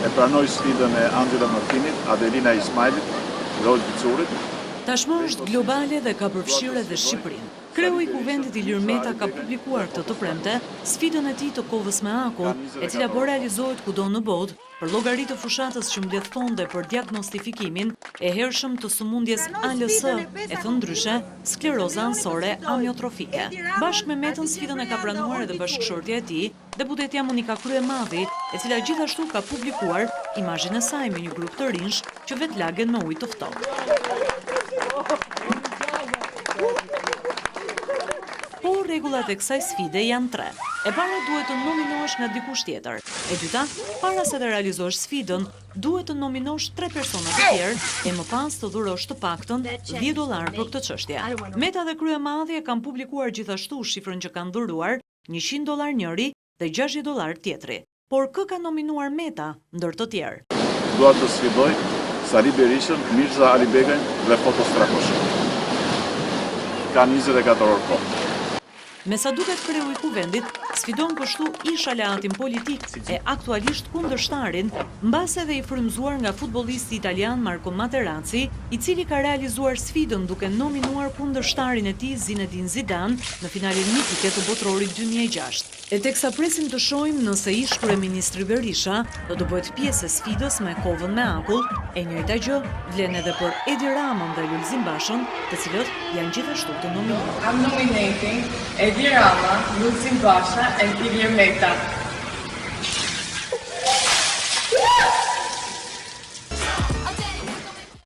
e pranoi sfidën e Angela Martinit, Adelina Ismailit, Rol Bicurit. Tashmë është globale dhe ka përfshirë edhe Shqipërinë. Kreu i Kuvendit Ilir Meta ka publikuar këtë të premte sfidën e tij të kovës me akull, e cila po realizohet kudo në botë për llogari të fushatës që mbledh fonde për diagnostifikimin e hershëm të sëmundjes ALS, e thënë ndryshe, skleroza ansore amiotrofike. Bashkë me Metën sfidën e ka pranuar edhe bashkëshortja e tij, deputetja Monika Kryemadhi, e cila gjithashtu ka publikuar imazhin e saj me një grup të rinj që vetlagen me ujë të ftohtë. Po rregullat e kësaj sfide janë 3. E para duhet të nominohesh nga dikush tjetër. E dyta, para se të realizosh sfidën, duhet të nominosh 3 persona të tjerë e më pas të dhurosh të paktën $10 për këtë çështje. Meta dhe Kryemadhi e kanë publikuar gjithashtu shifrën që kanë dhuruar, $100 njëri dhe $60 tjetri. Por kë ka nominuar Meta ndër të tjerë? Dua të sfidoj Sali Berishën, Mirza Alibekën dhe Foto Strakoshin. Ka 24 orë kohë. Me sa duket kreu i Kuvendit, sfidon kështu ish aleatin politik e aktualisht kundërshtarin, mbas edhe i frymzuar nga futbollisti italian Marco Materazzi, i cili ka realizuar sfidën duke nominuar kundërshtarin e tij Zinedine Zidane në finalen mitike të botrorit 2006. E teksa presim të shohim nëse ish kryeministri Berisha do të bëhet pjesë e sfidës me kovën me akull, e njëjta gjë vlen edhe për Edi Ramën dhe Lulzim Bashën, të cilët janë gjithashtu të nominuar. I'm nominating Edi Rama, Lulzim Basha and Ilir Meta.